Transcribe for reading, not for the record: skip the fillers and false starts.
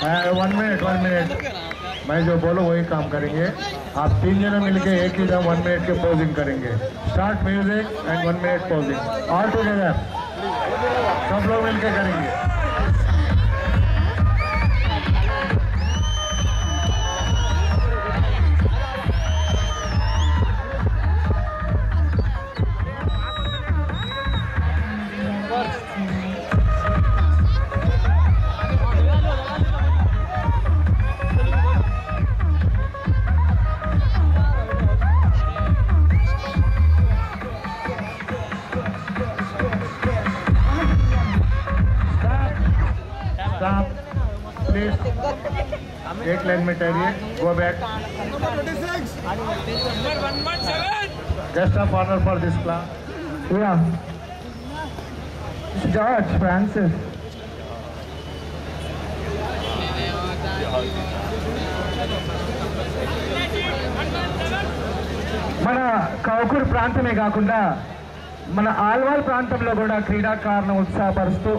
1 minute मैं जो बोलो वही काम करेंगे। आप 3 जने मिलके एक ही दम 1 मिनट के पोजिंग करेंगे। Start music and 1 minute posing all together सब लोग मिलके करेंगे। एक लाइन में ठहरिए, go back. Guest of honour for this class George Francis. మన కౌకూర్ ప్రాంతమే కాకుండా మన ఆల్వాల్ ప్రాంతంలో కూడా క్రీడాకారులను ఉత్సాహపరుస్తూ